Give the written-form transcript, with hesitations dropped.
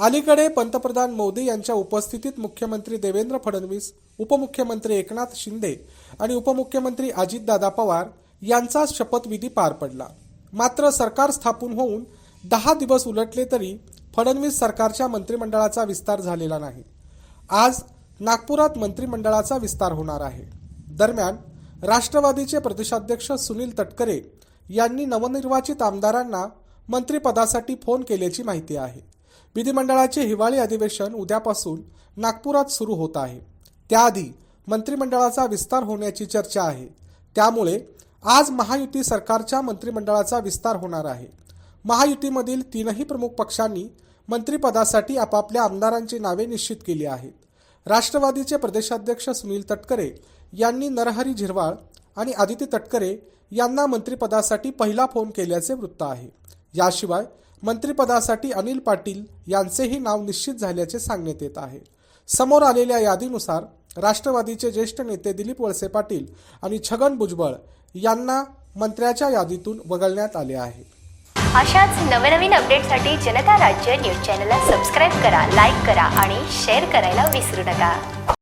अलीकडे पंतप्रधान मोदी यांच्या उपस्थितीत मुख्यमंत्री देवेंद्र फडणवीस, उपमुख्यमंत्री एकनाथ शिंदे आणि उपमुख्यमंत्री अजितदादा पवार यांचा शपथविधी पार पडला। मात्र सरकार स्थापन होऊन 10 दिवस उलटले तरी फडणवीस सरकारच्या मंत्रिमंडळाचा विस्तार झालेला नाही। आज नागपुरात मंत्रिमंडळाचा विस्तार होणार आहे। दरम्यान राष्ट्रवादीचे प्रदेशाध्यक्ष सुनील तटकरे यांनी नवनिर्वाचित आमदारांना मंत्रिपदासाठी फोन केल्याची माहिती आहे। विधिमंडळाचे हिवाळी अधिवेशन उद्यापासून नागपुरात सुरू होत आहे। त्याआधी मंत्रिमंडळाचा विस्तार होण्याची चर्चा आहे। त्यामुळे आज महायुती सरकारच्या मंत्रिमंडळाचा विस्तार होणार आहे। महायुतीमधील तीनही प्रमुख पक्षांनी मंत्रिपदासाठी आपापल्या आमदारांची नावे निश्चित केली आहेत। राष्ट्रवादीचे प्रदेशाध्यक्ष सुनील तटकरे यांनी नरहरी झिरवाळ आणि आदिती तटकरे यांना मंत्रिपदासाठी पहिला फोन केल्याचे वृत्त आहे। याशिवाय मंत्रिपदासाठी अनिल पाटील यांचेही नाव निश्चित झाल्याचे सांगण्यात येत आहे। समोर आलेल्या यादीनुसार राष्ट्रवादीचे ज्येष्ठ नेते दिलीप वळसे पाटील आणि छगन भुजबळ यांना मंत्र्याच्या यादीतून वगळण्यात आले आहे। अशाच नवनवीन अपडेटसाठी जनता राज्य न्यूज चॅनलला सबस्क्राईब करा, लाईक करा आणि शेअर करायला विसरू नका।